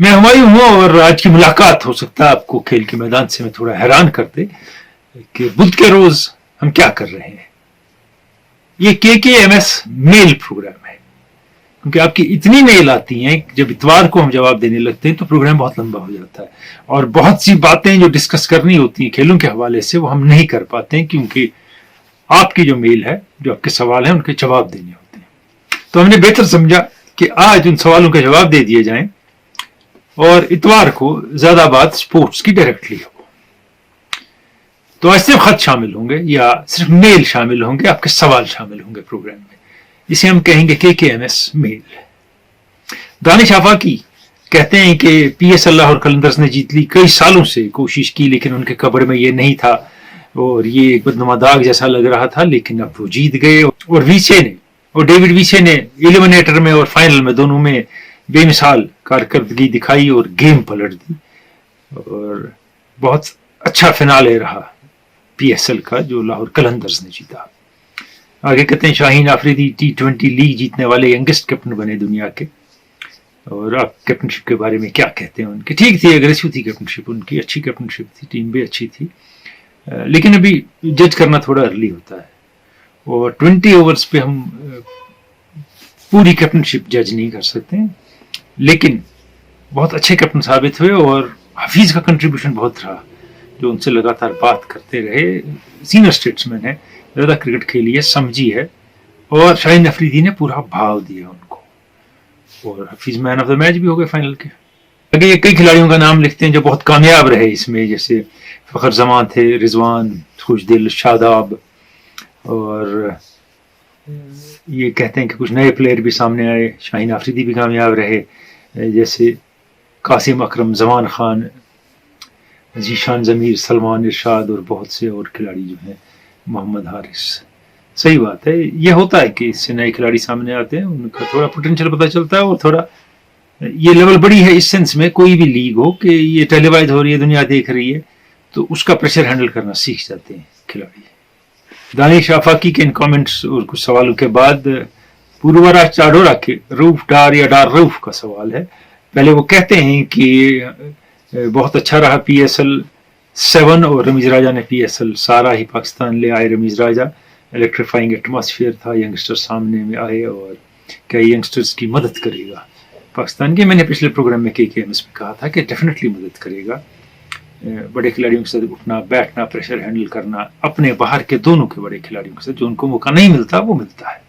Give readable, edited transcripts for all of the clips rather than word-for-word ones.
मैं हुमायूं हूं और आज की मुलाकात हो सकता है आपको खेल के मैदान से मैं थोड़ा हैरान कर दे कि बुध के रोज हम क्या कर रहे हैं। ये KKMS मेल प्रोग्राम है, क्योंकि आपकी इतनी मेल आती हैं जब इतवार को हम जवाब देने लगते हैं तो प्रोग्राम बहुत लंबा हो जाता है और बहुत सी बातें जो डिस्कस करनी होती हैं खेलों के हवाले से वो हम नहीं कर पाते हैं, क्योंकि आपकी जो मेल है, जो आपके सवाल हैं, उनके जवाब देने होते हैं। तो हमने बेहतर समझा कि आज उन सवालों के जवाब दे दिए जाएं और इतवार को ज्यादा बात स्पोर्ट्स की डायरेक्टली हो। तो आज सिर्फ खत शामिल होंगे या सिर्फ मेल शामिल होंगे, आपके सवाल शामिल होंगे प्रोग्राम में। इसे हम कहेंगे KKMS मेल। दानिश आफाकी कहते हैं कि PSL लाहौर कलंदर्स ने जीत ली, कई सालों से कोशिश की लेकिन उनके कब्र में ये नहीं था और ये एक बदनुमा दाग जैसा लग रहा था, लेकिन अब वो जीत गए। और वीसे ने और डेविड वीसे ने एलिमिनेटर में और फाइनल में दोनों में बेमिसाल कारकर्दगी दिखाई और गेम पलट दी और बहुत अच्छा फिनाले रहा PSL का, जो लाहौर कलंदर्स ने जीता। आगे कहते हैं शाहीन आफरीदी T20 लीग जीतने वाले यंगेस्ट कैप्टन बने दुनिया के, और आप कैप्टनशिप के बारे में क्या कहते हैं उनकी? ठीक थी, एग्रेसिव थी कैप्टनशिप उनकी, अच्छी कैप्टनशिप थी, टीम भी अच्छी थी, लेकिन अभी जज करना थोड़ा अर्ली होता है और 20 ओवर्स पे हम पूरी कैप्टनशिप जज नहीं कर सकते, लेकिन बहुत अच्छे कैप्टन साबित हुए और हफीज का कंट्रीब्यूशन बहुत रहा, जो उनसे लगातार बात करते रहे। सीनियर स्टेट्समैन है, ज्यादा क्रिकेट खेली है, समझी है, और शाहीन अफरीदी ने पूरा भाव दिया उनको और Hafeez man of the match भी हो गए फाइनल के। आगे ये कई खिलाड़ियों का नाम लिखते हैं जो बहुत कामयाब रहे इसमें, जैसे फखर जमान थे, रिजवान, खुशदिल, शादाब, और ये कहते हैं कि कुछ नए प्लेयर भी सामने आए। शाहीन आफरीदी भी कामयाब रहे, जैसे कासिम अकरम, जमान खान, जीशान जमीर, सलमान इरशाद और बहुत से और खिलाड़ी जो हैं, मोहम्मद हारिस। सही बात है, ये होता है कि इससे नए खिलाड़ी सामने आते हैं, उनका थोड़ा पोटेंशियल पता चलता है और थोड़ा ये लेवल बड़ी है इस सेंस में, कोई भी लीग हो कि ये टेलीवाइज हो रही है, दुनिया देख रही है, तो उसका प्रेशर हैंडल करना सीख जाते हैं खिलाड़ी। दानिश आफाकी के इन कमेंट्स और कुछ सवालों के बाद पूर्वराज चाडोरा के रूफ डार या डार रूफ का सवाल है। पहले वो कहते हैं कि बहुत अच्छा रहा PSL 7 और रमीज राजा ने PSL सारा ही पाकिस्तान ले आए। रमीज राजा, इलेक्ट्रीफाइंग एटमॉस्फेयर था, यंगस्टर सामने में आए और क्या यंगस्टर्स की मदद करेगा पाकिस्तान की? मैंने पिछले प्रोग्राम में KKMS में कहा था कि डेफिनेटली मदद करेगा। बड़े खिलाड़ियों के साथ उठना बैठना, प्रेशर हैंडल करना, अपने बाहर के दोनों के बड़े खिलाड़ियों के साथ जो उनको मौका नहीं मिलता वो मिलता है।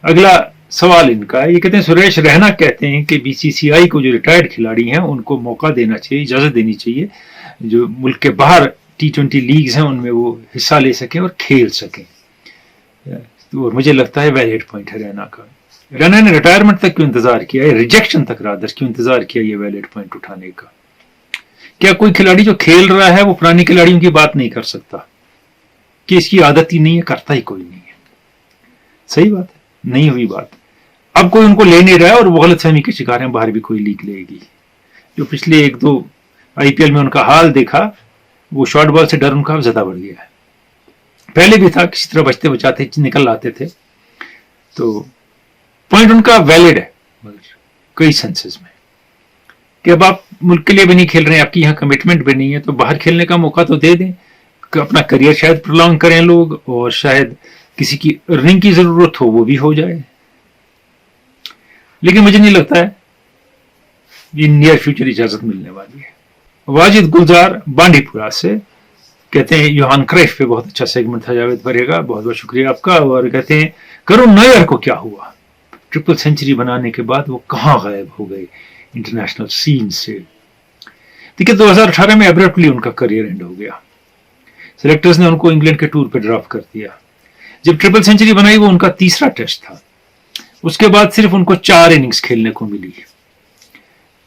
अगला सवाल इनका, ये कहते हैं सुरेश रैना कहते हैं कि BCCI को जो रिटायर्ड खिलाड़ी हैं उनको मौका देना चाहिए, इजाजत देनी चाहिए, जो मुल्क के बाहर T20 लीग्स हैं उनमें वो हिस्सा ले सकें और खेल सकें। और मुझे लगता है वैलिड पॉइंट है रैना का। रैना ने रिटायरमेंट तक क्यों इंतजार किया, रिजेक्शन तक रादर क्यों इंतजार किया ये वैलिड पॉइंट उठाने का? क्या कोई खिलाड़ी जो खेल रहा है वो पुराने खिलाड़ियों की बात नहीं कर सकता कि इसकी आदत ही नहीं है, करता ही कोई नहीं है? सही बात है, नहीं हुई बात। अब कोई उनको ले नहीं रहा है और वो गलतफहमी के शिकार हैं, बाहर भी कोई लीग लेगी। जो पिछले 1-2 IPL में उनका हाल देखा, वो शॉर्ट बॉल से डर उनका ज्यादा बढ़ गया है। पहले भी था, किसी तरह बचते बचाते निकल आते थे, तो पॉइंट उनका वैलिड है मगर कई सेंसेस में कि अब आप मुल्क के लिए भी नहीं खेल रहे हैं, आपकी यहाँ कमिटमेंट भी नहीं है, तो बाहर खेलने का मौका तो दे दें, अपना करियर शायद प्रोलॉन्ग करें लोग, और शायद किसी की अर्निंग की जरूरत हो वो भी हो जाए। लेकिन मुझे नहीं लगता है ये नियर फ्यूचर इजाजत मिलने वाली है। वाजिद गुलजार बांडीपुरा से कहते हैं योहान क्राइफ पे बहुत अच्छा सेगमेंट था जावेद परेगा, बहुत बहुत शुक्रिया आपका। और कहते हैं करुण नायर को क्या हुआ, ट्रिपल सेंचुरी बनाने के बाद वो कहां गायब हो गए इंटरनेशनल सीन से? देखिए 2018 में एब्रप्टली उनका करियर एंड हो गया, सिलेक्टर्स ने उनको इंग्लैंड के टूर पे ड्रॉप कर दिया। जब ट्रिपल सेंचुरी बनाई वो उनका तीसरा टेस्ट था, उसके बाद सिर्फ उनको 4 इनिंग्स खेलने को मिली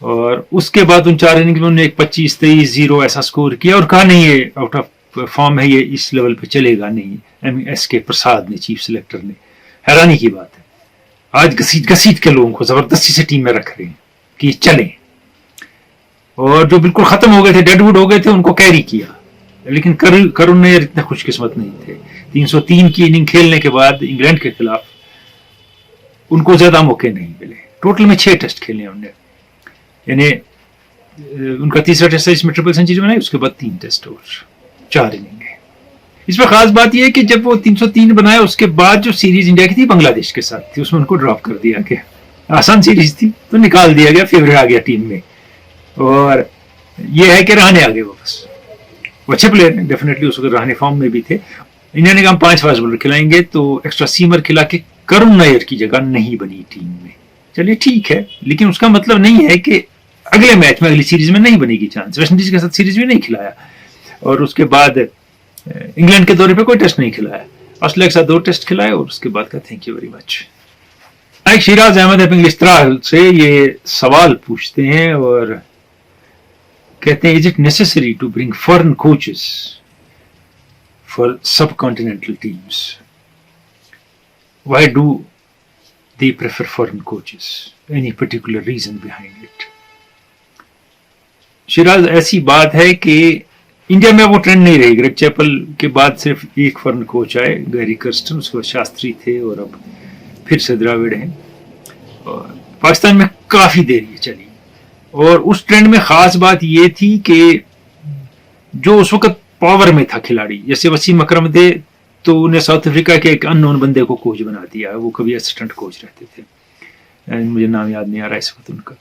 और उसके बाद उन 4 इनिंग्स में उन्होंने 25-23-0 ऐसा स्कोर किया और कहा नहीं ये आउट ऑफ फॉर्म है, ये इस लेवल पे चलेगा नहीं। MSK प्रसाद ने, चीफ सिलेक्टर ने, हैरानी की बात है, आज घसीट के लोगों को जबरदस्ती से टीम में रख रहे हैं कि चलें, और जो बिल्कुल खत्म हो गए थे, डेडवुड हो गए थे, उनको कैरी किया। लेकिन करुण नायर इतने खुशकिस्मत नहीं थे। 303 की इनिंग खेलने के बाद इंग्लैंड के खिलाफ उनको ज्यादा मौके नहीं मिले। टोटल में 6 टेस्ट खेले हमने, यानी उनका तीसरा टेस्ट है इसमें ट्रिपल सेंचुरी बनाई, उसके बाद 3 टेस्ट और 4 इनिंग है। इसमें खास बात यह है कि जब वो 303 बनाया उसके बाद जो सीरीज इंडिया की थी बांग्लादेश के साथ थी, उसमें उनको ड्रॉप कर दिया गया। आसान सीरीज थी तो निकाल दिया गया, फेवरेट आ गया टीम में। और ये है कि रहाणे आ गए वापस, वो अच्छे प्लेयर हैं डेफिनेटली, उस वक्त रहाणे फॉर्म में भी थे। इंडिया ने कहा 5 फास्ट बॉलर खिलाएंगे, तो एक्स्ट्रा सीमर खिला के करुण नायर की जगह नहीं बनी टीम में। चलिए ठीक है, लेकिन उसका मतलब नहीं है कि अगले मैच में, अगली सीरीज में नहीं बनेगी चांस। वेस्ट इंडीज के साथ सीरीज में नहीं खिलाया, और उसके बाद इंग्लैंड के दौरे पे कोई टेस्ट नहीं खिलाया, ऑस्ट्रेलिया के साथ 2 टेस्ट खिलाए, और उसके बाद का थैंक यू वेरी मच। एक शिराज अहमद है पिंगलिस्त्राल से ये सवाल पूछते हैं और कहते हैं, is it necessary to bring foreign coaches for subcontinental teams? Why do they prefer foreign coaches? Any particular reason behind it? Shiraz, ऐसी बात है कि इंडिया में वो ट्रेंड नहीं रही। ग्रेग चैपल के बाद सिर्फ एक फॉरेन कोच आए, गैरी कर्स्टन, उसके बाद शास्त्री थे, और अब फिर से द्रविड़ हैं। और पाकिस्तान में काफी देर ये चली, और उस ट्रेंड में खास बात ये थी कि जो उस वक्त पावर में था खिलाड़ी, जैसे वसीम अकरम थे, तो उन्हें साउथ अफ्रीका के एक अननोन बंदे को कोच बना दिया। वो कभी असिस्टेंट कोच रहते थे, मुझे नाम याद नहीं आ रहा इस वक्त उनका,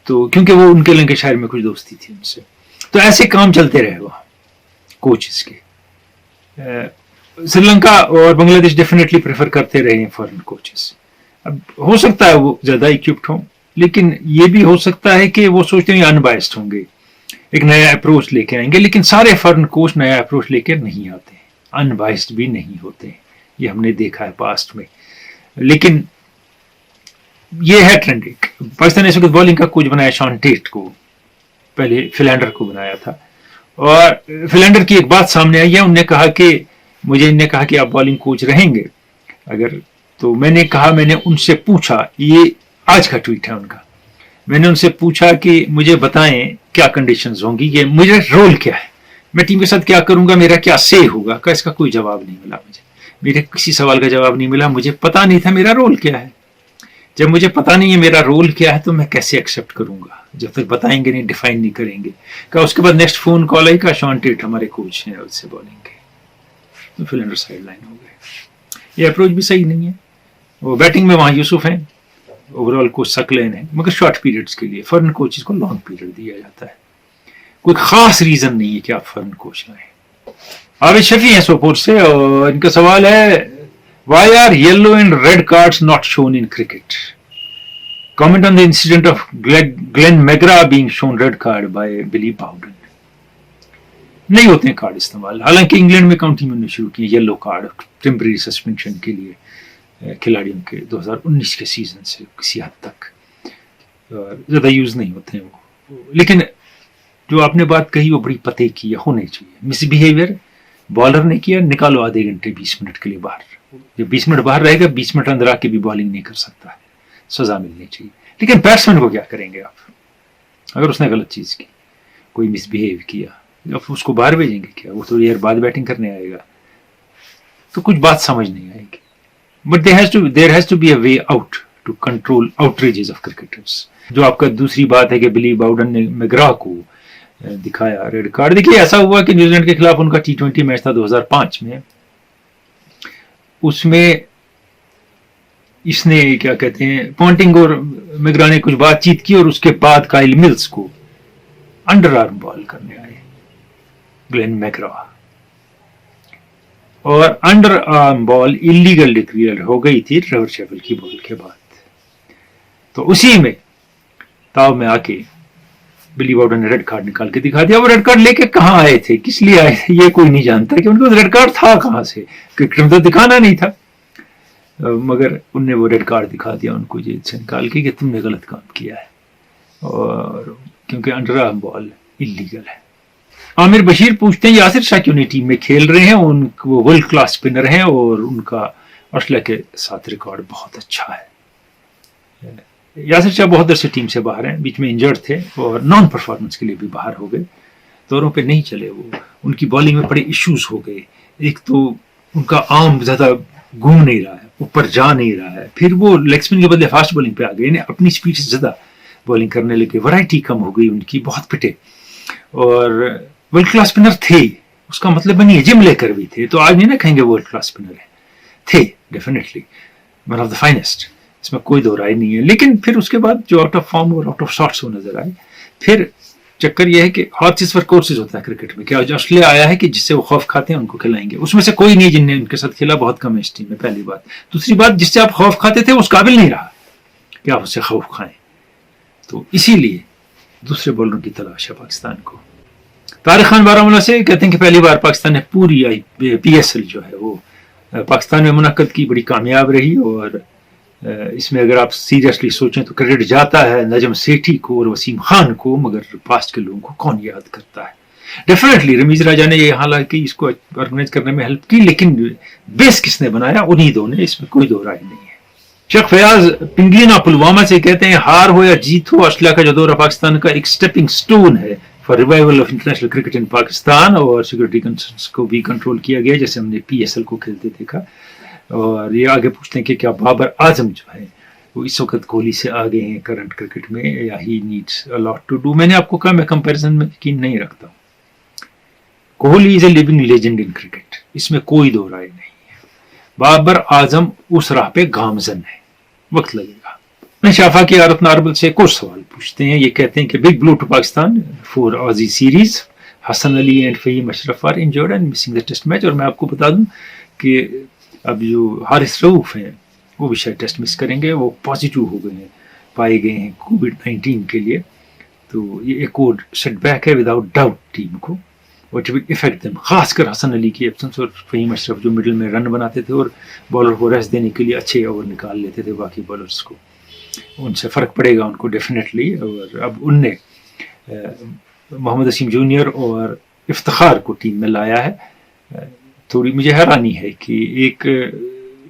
तो क्योंकि वो उनके लंकाशायर में कुछ दोस्ती थी उनसे। तो ऐसे काम चलते रहे वहाँ कोचेस के। श्रीलंका और बांग्लादेश डेफिनेटली प्रेफर करते रहे हैं फॉरेन कोचेस। अब हो सकता है वो ज्यादा इक्विप्ड हों, लेकिन ये भी हो सकता है कि वो सोचते हैं अनबायस्ड होंगे, एक नया अप्रोच लेके आएंगे। लेकिन सारे फॉरेन कोच नया अप्रोच लेकर नहीं आते, अनबायस्ड भी नहीं होते, ये हमने देखा है पास्ट में। लेकिन ये है ट्रेंड। पाकिस्तान ने इस वक्त बॉलिंग का कोच बनाया शॉन टेट को, पहले फिलैंडर को बनाया था, और फिलैंडर की एक बात सामने आई है। उन्होंने कहा कि आप बॉलिंग कोच रहेंगे अगर, तो मैंने कहा, मैंने उनसे पूछा, ये आज का ट्वीट है उनका, मैंने उनसे पूछा कि मुझे बताएं क्या कंडीशंस होंगी, ये मेरा रोल क्या है, मैं टीम के साथ क्या करूंगा, मेरा क्या से होगा। का इसका कोई जवाब नहीं मिला मुझे, मेरे किसी सवाल का जवाब नहीं मिला। मुझे पता नहीं था मेरा रोल क्या है। जब मुझे पता नहीं है मेरा रोल क्या है, तो मैं कैसे एक्सेप्ट करूंगा जब तक बताएंगे नहीं, डिफाइन नहीं करेंगे। का उसके बाद नेक्स्ट फोन कॉल आई का शॉन टेट हमारे कोच हैं उससे बॉलिंग के, तो फिलैंडर साइड लाइन हो गए। ये अप्रोच भी सही नहीं है। वो बैटिंग में वहां यूसुफ हैं, ओवरऑल कोच सकलेन है, मगर शॉर्ट पीरियड्स के लिए फॉरेन कोचेस को लॉन्ग पीरियड दिया जाता है। कोई खास रीजन नहीं है कि आप फॉरेन कोच लाएं। आबिद शफी हैं सोपोर से, और इनका सवाल है, why are yellow and red cards not shown in cricket? Comment on the incident of Glenn McGrath being shown red card by Billy Bowden. नहीं होते हैं कार्ड इस्तेमाल, हालांकि इंग्लैंड में काउंटी में शुरू किए येलो कार्ड टेम्परेरी सस्पेंशन के लिए खिलाड़ियों के 2019 के सीजन से किसी हद तक ज्यादा यूज नहीं होते हैं वो। लेकिन जो आपने बात कही वो बड़ी पते की होनी चाहिए। मिसबिहेवियर बॉलर ने किया, निकालो आधे घंटे 20 मिनट के लिए बाहर। जब 20 मिनट बाहर रहेगा, 20 मिनट अंदर आके भी बॉलिंग नहीं कर सकता है, सजा मिलनी चाहिए। लेकिन बैट्समैन को क्या करेंगे आप, अगर उसने गलत चीज की, कोई मिसबिहेव किया, आप उसको बाहर भेजेंगे क्या? वो थोड़ी देर बाद बैटिंग करने आएगा, तो कुछ बात समझ नहीं आएगी। But there has to be a way out to control outrages of cricketers. जो आपका दूसरी बात है कि बिली बाउडन ने मैग्रा को दिखाया रेड कार्ड। देखिए, ऐसा हुआ कि न्यूजीलैंड के खिलाफ उनका T20 मैच था 2005 में, उसमें इसने क्या कहते हैं, पॉन्टिंग और मैग्रा ने कुछ बातचीत की, और उसके बाद काइल मिल्स को अंडर आर्म बॉल करने आए ग्लेन मैग्रा, और under arm ball illegal declare हो गई थी ट्रेवर शेफिल की बॉल के बाद। तो उसी में ताव में आके बिली बाउडन ने रेड कार्ड निकाल के दिखा दिया। वो रेड कार्ड लेके कहां आए थे, किस लिए आए थे, ये कोई नहीं जानता कि उनको रेड कार्ड था कहां से, क्रिकेट में तो दिखाना नहीं था, मगर उनने वो रेड कार्ड दिखा दिया उनको जेल से निकाल के कि तुमने गलत काम किया है, और क्योंकि अंडर आर्म बॉल इलीगल है। आमिर बशीर पूछते हैं, यासिर शाह क्यों नहीं टीम में खेल रहे हैं? वो वर्ल्ड क्लास स्पिनर हैं, और उनका ऑस्ट्रेलिया के साथ रिकॉर्ड बहुत अच्छा है। यासिर शाह बहुत देर से टीम से बाहर हैं, बीच में इंजर्ड थे और नॉन परफॉर्मेंस के लिए भी बाहर हो गए, दौरों पे नहीं चले वो। उनकी बॉलिंग में बड़े इश्यूज हो गए। एक तो उनका आर्म ज्यादा घूम नहीं रहा है, ऊपर जा नहीं रहा है, फिर वो लेग स्पिन के बदले फास्ट बॉलिंग पे आ गए, अपनी स्पीड से ज्यादा बॉलिंग करने लगे, वैरायटी कम हो गई उनकी, बहुत पिटे, और वर्ल्ड क्लास स्पिनर थे, उसका मतलब नहीं है जिम लेकर भी थे, तो आज नहीं ना कहेंगे वर्ल्ड क्लास स्पिनर है, थे definitely one of the finest, इसमें कोई दो राय नहीं है। लेकिन फिर उसके बाद जो आउट ऑफ फॉर्म और आउट ऑफ शॉट्स वो नजर आए। फिर चक्कर यह है कि हॉर्सेस फॉर कोर्सेज होता है क्रिकेट में, क्या ऑस्ट्रेलिया आया है कि जिससे वो खौफ खाते हैं उनको खिलाएंगे, उसमें से कोई नहीं जिनने उनके साथ खेला, बहुत कम है इस टीम में, पहली बात। दूसरी बात, जिससे आप खौफ खाते थे उस काबिल नहीं रहा कि आप उससे खौफ खाएं, तो इसीलिए दूसरे बॉलरों की तलाश है पाकिस्तान को। तारिक खान बारामूला से कहते हैं कि पहली बार पाकिस्तान ने पूरी PSL जो है वो पाकिस्तान में मुनक्कद की, बड़ी कामयाब रही, और इसमें अगर आप सीरियसली सोचें तो क्रेडिट जाता है नजम सेठी को और वसीम खान को, मगर पास्ट के लोगों को कौन याद करता है। डेफिनेटली रमीज राजा ने ये हालांकि इसको ऑर्गेनाइज करने में हेल्प की, लेकिन बेस किसने बनाया, उन्हीं दो ने, इसमें कोई दो राय नहीं है। शेख फयाज पिंगलिना पुलवामा से कहते हैं हार हो या जीत हो, ऑस्ट्रेलिया का जो दौरा पाकिस्तान का एक स्टेपिंग स्टोन है for revival of international cricket in Pakistan, और सिक्योरिटी कंसर्न्स को भी कंट्रोल किया गया जैसे हमने PSL को खेलते देखा। और ये आगे पूछते हैं कि क्या बाबर आजम जो है वो इस वक्त कोहली से आगे हैं करंट क्रिकेट में, या he needs a lot to do. मैंने आपको कहा मैं कंपैरिजन में यकीन नहीं रखता हूँ। Kohli is a living legend in cricket, इसमें कोई दो राय नहीं है। बाबर आजम उस राह पे गामजन है, वक्त लगेगा। शाफा की आरत नारबल से कुछ सवाल पूछते हैं, ये कहते हैं कि big blow to Pakistan for Aussie series, Hasan Ali and Fahim Ashraf are injured and missing the test match. और मैं आपको बता दूं कि अब जो हारिस रऊफ हैं वो भी शायद टेस्ट मिस करेंगे, वो पॉजिटिव हो गए हैं, पाए गए हैं कोविड-19 के लिए, तो ये एक और सेटबैक है विदाउट डाउट टीम को, और इट विल इफेक्ट देम, खासकर हसन अली की एब्सेंस और फहीम अशरफ जो मिडिल में रन बनाते थे और बॉलर को रेस्ट देने के लिए अच्छे ओवर निकाल लेते थे बाकी बॉलर्स को, उनसे फ़र्क पड़ेगा उनको डेफिनेटली। और अब उनने मोहम्मद असीम जूनियर और इफ्तिखार को टीम में लाया है। थोड़ी मुझे हैरानी है कि एक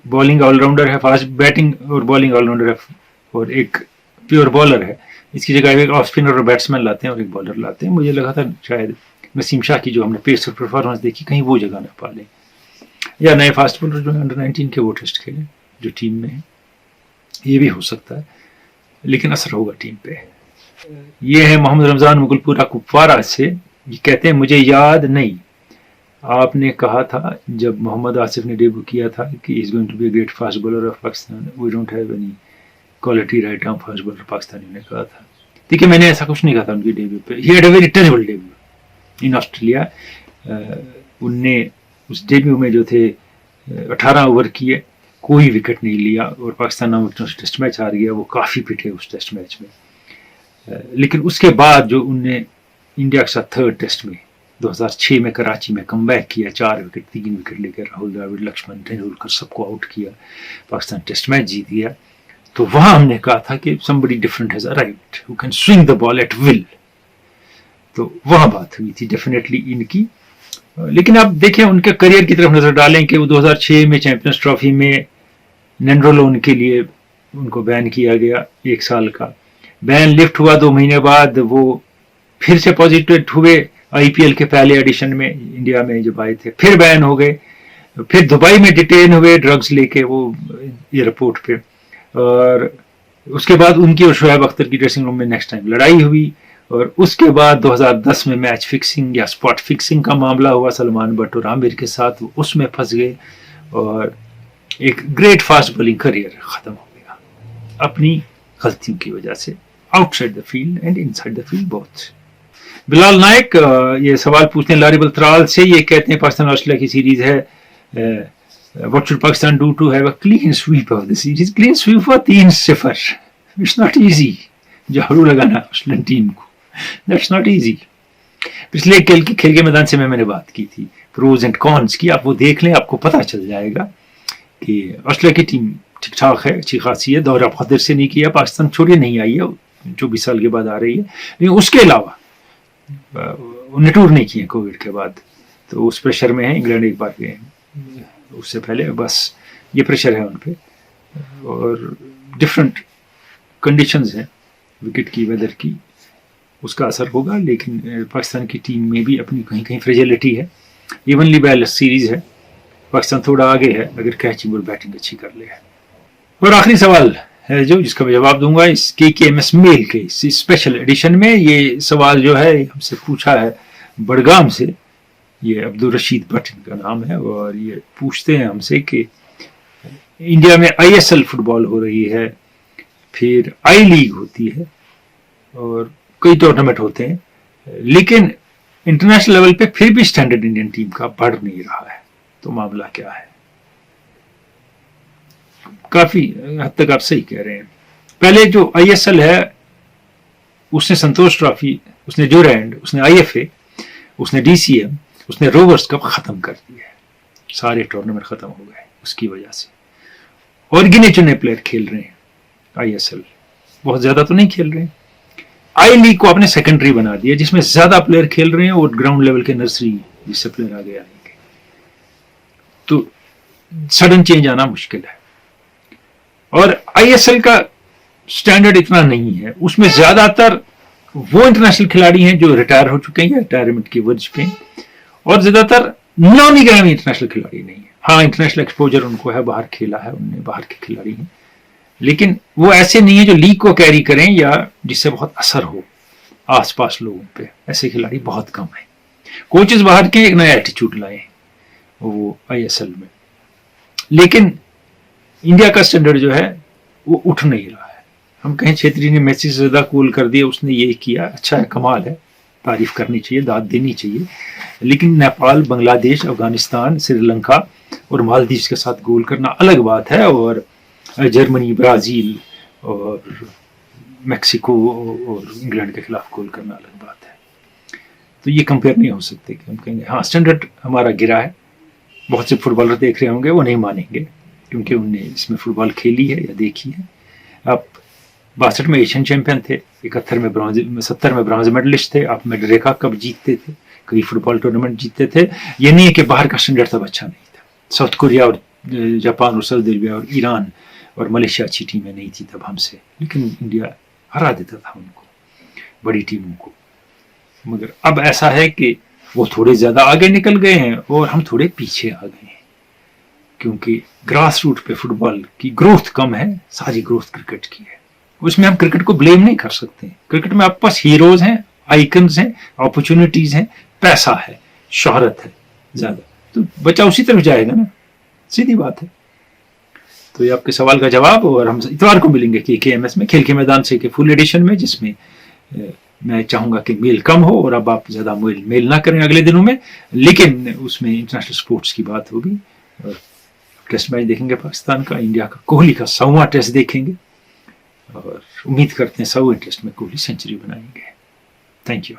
बॉलिंग ऑलराउंडर है, फास्ट बैटिंग और बॉलिंग ऑलराउंडर है, और एक प्योर बॉलर है, इसकी जगह एक ऑफ स्पिनर और बैट्समैन लाते हैं और एक बॉलर लाते हैं। मुझे लगा था शायद नसीम शाह की जो हमने पेस और परफॉर्मेंस देखी कहीं वो जगह ना पाले, या नए फास्ट बॉलर जो अंडर 19 के वो टेस्ट खेले जो टीम में है, ये भी हो सकता है, लेकिन असर होगा टीम पे। ये है मोहम्मद रमज़ान मुगलपुरा कुपवारा से, ये कहते हैं मुझे याद नहीं आपने कहा था जब मोहम्मद आसिफ ने डेब्यू किया था कि is going to be a great fast bowler of Pakistan, we don't have any quality right arm fast bowler Pakistani ने कहा था। ठीक है, मैंने ऐसा कुछ नहीं कहा था उनके डेब्यू पे। He had a very terrible debut in Australia. उनने उस डेब्यू में जो थे 18 ओवर किए, कोई विकेट नहीं लिया, और पाकिस्तान नाम टेस्ट मैच हार गया, वो काफ़ी पिटे उस टेस्ट मैच में। लेकिन उसके बाद जो उनने इंडिया के साथ थर्ड टेस्ट में 2006 में कराची में कमबैक किया, 4 विकेट 3 विकेट लेकर राहुल द्रविड़, लक्ष्मण, तेंदुलकर सबको आउट किया, पाकिस्तान टेस्ट मैच जीत गया, तो वहाँ हमने कहा था कि somebody different has arrived who can swing the ball at will, तो वहाँ बात हुई थी डेफिनेटली इनकी। लेकिन आप देखें उनके करियर की तरफ नजर डालें कि वो 2006 में चैंपियंस ट्रॉफी में नेंड्रोलोन के लिए उनको बैन किया गया, 1 साल का बैन लिफ्ट हुआ, 2 महीने बाद वो फिर से पॉजिटिव हुए, IPL के पहले एडिशन में इंडिया में जब आए थे, फिर बैन हो गए, फिर दुबई में डिटेन हुए ड्रग्स लेके वो एयरपोर्ट पे, और उसके बाद उनकी और शोएब अख्तर की ड्रेसिंग रूम में नेक्स्ट टाइम लड़ाई हुई, और उसके बाद 2010 में मैच फिक्सिंग या स्पॉट फिक्सिंग का मामला हुआ सलमान बट और आमिर के साथ, उसमें फंस गए और एक ग्रेट फास्ट बॉलिंग करियर खत्म हो गया अपनी गलतियों की वजह से, outside the field and inside the field both. Bilal Nayak ये सवाल पूछते हैं लारी बलत्राल से, ये कहते हैं पाकिस्तान ऑस्ट्रेलिया की सीरीज है, what should Pakistan do to have a clean sweep of the series. Clean sweep हुआ 3-0, इट्स नॉट इजी झाड़ू लगाना ऑस्ट्रेलियन टीम को, दैट्स नॉट इजी। पिछले खेल के मैदान से मैंने बात की थी प्रोज एंड कॉन्स की, आप वो देख लें, आपको पता चल जाएगा कि ऑस्ट्रेलिया की टीम ठीक ठाक है, अच्छी खासी है, दौरा बहुत देर से नहीं किया, पाकिस्तान छोड़िए नहीं आई है, 24 साल के बाद आ रही है, लेकिन उसके अलावा उन्हें टूर नहीं किए कोविड के बाद, तो उस प्रेशर में है। इंग्लैंड एक बार गए उससे पहले, बस ये प्रेशर है उन पे, और डिफरेंट कंडीशंस हैं विकेट की, वेदर की, उसका असर होगा। लेकिन पाकिस्तान की टीम में भी अपनी कहीं कहीं फ्रेजिलिटी है, इवनली बैलेंस सीरीज है, पाकिस्तान थोड़ा आगे है अगर कैचेबल बैटिंग अच्छी कर ले। और आखिरी सवाल है जो, जिसका मैं जवाब दूंगा इस KKMS मेल के इस स्पेशल एडिशन में। ये सवाल जो है हमसे पूछा है बड़गाम से, ये अब्दुल रशीद भट्ट का नाम है, और ये पूछते हैं हमसे कि इंडिया में ISL फुटबॉल हो रही है, फिर आई लीग होती है और कई टूर्नामेंट होते हैं, लेकिन इंटरनेशनल लेवल पे फिर भी स्टैंडर्ड इंडियन टीम का बढ़ नहीं रहा है, तो मामला क्या है? काफी हद तक आप सही कह रहे हैं। पहले जो ISL है उसने संतोष ट्रॉफी, उसने ड्यूरैंड, उसने IFA, उसने DCM, उसने रोवर्स कप खत्म कर दिया है, सारे टूर्नामेंट खत्म हो गए उसकी वजह से। और गिने चुने प्लेयर खेल रहे हैं ISL, बहुत ज्यादा तो नहीं खेल रहे हैं। आई लीग को आपने सेकेंडरी बना दिया, जिसमें ज्यादा प्लेयर खेल रहे हैं और ग्राउंड लेवल के नर्सरी जिससे प्लेयर आगे आएंगे, तो सडन चेंज आना मुश्किल है। और ISL का स्टैंडर्ड इतना नहीं है, उसमें ज्यादातर वो इंटरनेशनल खिलाड़ी हैं जो रिटायर हो चुके हैं या रिटायरमेंट के वर्ज पे, और ज्यादातर नॉन ग्रामी इंटरनेशनल खिलाड़ी नहीं है। हाँ, इंटरनेशनल एक्सपोजर उनको है, बाहर खेला है उनने, बाहर के खिलाड़ी हैं, लेकिन वो ऐसे नहीं है जो लीग को कैरी करें या जिससे बहुत असर हो आसपास लोगों पे। ऐसे खिलाड़ी बहुत कम है। कोचेस बाहर के एक नया एटीट्यूड लाए वो ISL में, लेकिन इंडिया का स्टैंडर्ड जो है वो उठ नहीं रहा है। हम कहें छेत्री ने मैसी से ज्यादा कूल कर दिया, उसने ये किया, अच्छा है, कमाल है, तारीफ करनी चाहिए, दाद देनी चाहिए, लेकिन नेपाल, बांग्लादेश, अफगानिस्तान, श्रीलंका और मालदीव के साथ गोल करना अलग बात है, और जर्मनी, ब्राजील और मैक्सिको और इंग्लैंड के खिलाफ गोल करना अलग बात है। तो ये कंपेयर नहीं हो सकते कि हम कहेंगे हाँ स्टैंडर्ड हमारा गिरा है। बहुत से फुटबॉलर देख रहे होंगे, वो नहीं मानेंगे क्योंकि उनने इसमें फुटबॉल खेली है या देखी है। आप 62 में एशियन चैंपियन थे, 71 में ब्रॉन्ज, 70 में ब्रॉन्ज मेडलिस्ट थे, आप मेडरेका कप जीतते थे, कई फुटबॉल टूर्नामेंट जीतते थे। ये नहीं है कि बाहर का स्टैंडर्ड तब अच्छा नहीं था। साउथ कोरिया और जापान और सऊदी अरबिया और ईरान और मलेशिया अच्छी टीमें नहीं थी तब हमसे, लेकिन इंडिया हरा देता था उनको, बड़ी टीमों को। मगर अब ऐसा है कि वो थोड़े ज्यादा आगे निकल गए हैं और हम थोड़े पीछे आ गए हैं, क्योंकि ग्रास रूट पे फुटबॉल की ग्रोथ कम है, सारी ग्रोथ क्रिकेट की है। उसमें हम क्रिकेट को ब्लेम नहीं कर सकते। क्रिकेट में आपके पास हीरोज हैं, आइकन्स हैं, अपॉर्चुनिटीज हैं, पैसा है, शोहरत है ज्यादा, तो बच्चा उसी तरफ जाएगा ना, सीधी बात है। तो ये आपके सवाल का जवाब, और हम इतवार को मिलेंगे KKMS में, खेल के मैदान से के फुल एडिशन में, जिसमें मैं चाहूंगा कि मेल कम हो और अब आप ज्यादा मेल ना करें अगले दिनों में, लेकिन उसमें इंटरनेशनल स्पोर्ट्स की बात होगी। और टेस्ट मैच देखेंगे पाकिस्तान का, इंडिया का, कोहली का 100वां टेस्ट देखेंगे, और उम्मीद करते हैं 100 टेस्ट में कोहली सेंचुरी बनाएंगे। Thank you.